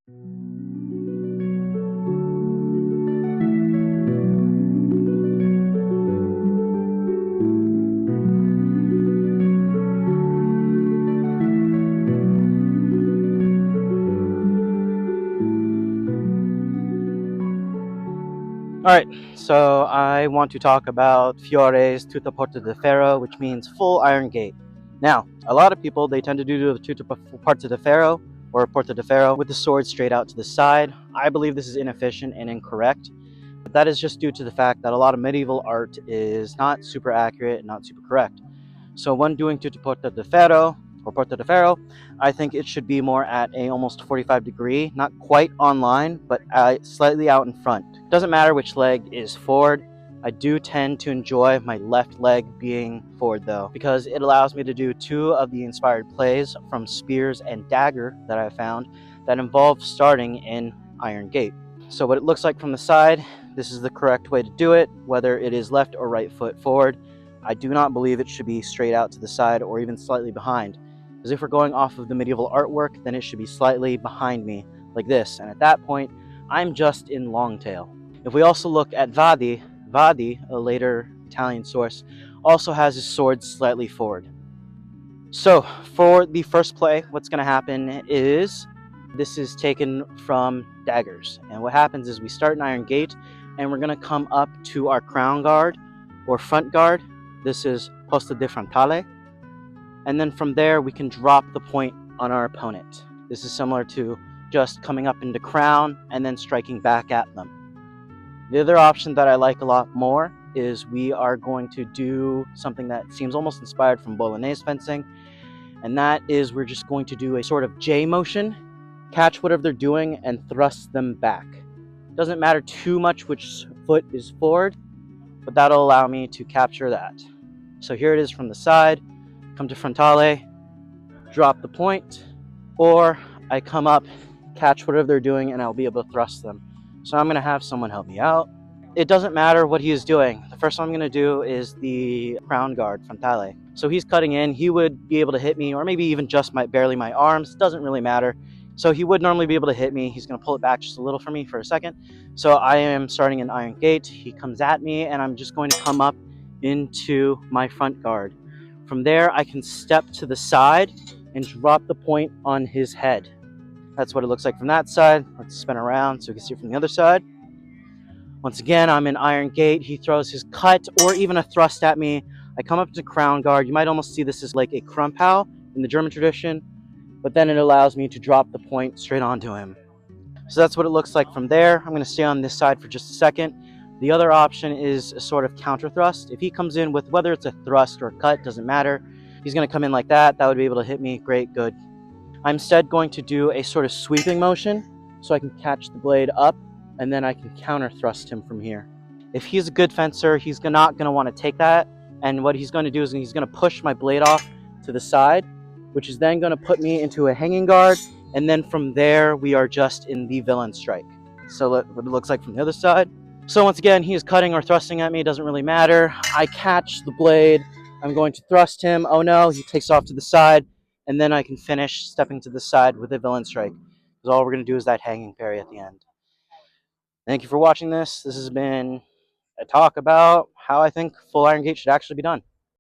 Alright, so I want to talk about Fiore's Tutta Porta di Ferro, which means full iron gate. Now, a lot of people, they tend to do the Tutta Porta di Ferro, or Porta di Ferro, with the sword straight out to the side. I believe this is inefficient and incorrect. But that is just due to the fact that a lot of medieval art is not super accurate and not super correct. So when doing Tutta Porta di Ferro, or Porta di Ferro, I think it should be more at a almost 45 degree, not quite on line, but slightly out in front. Doesn't matter which leg is forward. I do tend to enjoy my left leg being forward though, because it allows me to do two of the inspired plays from Spears and Dagger that I found that involve starting in Iron Gate. So what it looks like from the side, this is the correct way to do it, whether it is left or right foot forward. I do not believe it should be straight out to the side or even slightly behind. Because if we're going off of the medieval artwork, then it should be slightly behind me, like this. And at that point, I'm just in long tail. If we also look at Vadi, a later Italian source, also has his sword slightly forward. So for the first play, what's going to happen is this is taken from Daggers. And what happens is we start an Iron Gate, and we're going to come up to our crown guard or front guard. This is Posta di Frontale. And then from there, we can drop the point on our opponent. This is similar to just coming up into crown and then striking back at them. The other option that I like a lot more is we are going to do something that seems almost inspired from Bolognese fencing, and that is we're just going to do a sort of J motion, catch whatever they're doing, and thrust them back. Doesn't matter too much which foot is forward, but that'll allow me to capture that. So here it is from the side. Come to frontale, drop the point, or I come up, catch whatever they're doing, and I'll be able to thrust them. So I'm going to have someone help me out. It doesn't matter what he is doing. The first one I'm going to do is the crown guard, frontale. So he's cutting in. He would be able to hit me, or maybe even just barely my arms. Doesn't really matter. So he would normally be able to hit me. He's going to pull it back just a little for me for a second. So I am starting an Iron Gate. He comes at me, and I'm just going to come up into my front guard. From there, I can step to the side and drop the point on his head. That's what it looks like from that side. Let's spin around so we can see it from the other side. Once again, I'm in Iron Gate. He throws his cut or even a thrust at me. I come up to crown guard. You might almost see this as like a Krumpau in the German tradition, but then it allows me to drop the point straight onto him. So that's what it looks like from there. I'm going to stay on this side for just a second. The other option is a sort of counter thrust. If he comes in with, whether it's a thrust or a cut, doesn't matter. He's going to come in like that. That would be able to hit me. Great, good. I'm instead going to do a sort of sweeping motion so I can catch the blade up, and then I can counter thrust him from here. If he's a good fencer, he's not going to want to take that. And what he's going to do is he's going to push my blade off to the side, which is then going to put me into a hanging guard. And then from there, we are just in the villain strike. So what it looks like from the other side. So once again, he is cutting or thrusting at me. It doesn't really matter. I catch the blade. I'm going to thrust him. Oh no, he takes off to the side. And then I can finish stepping to the side with a villain strike. Because all we're going to do is that hanging parry at the end. Thank you for watching this. This has been a talk about how I think full Iron Gate should actually be done.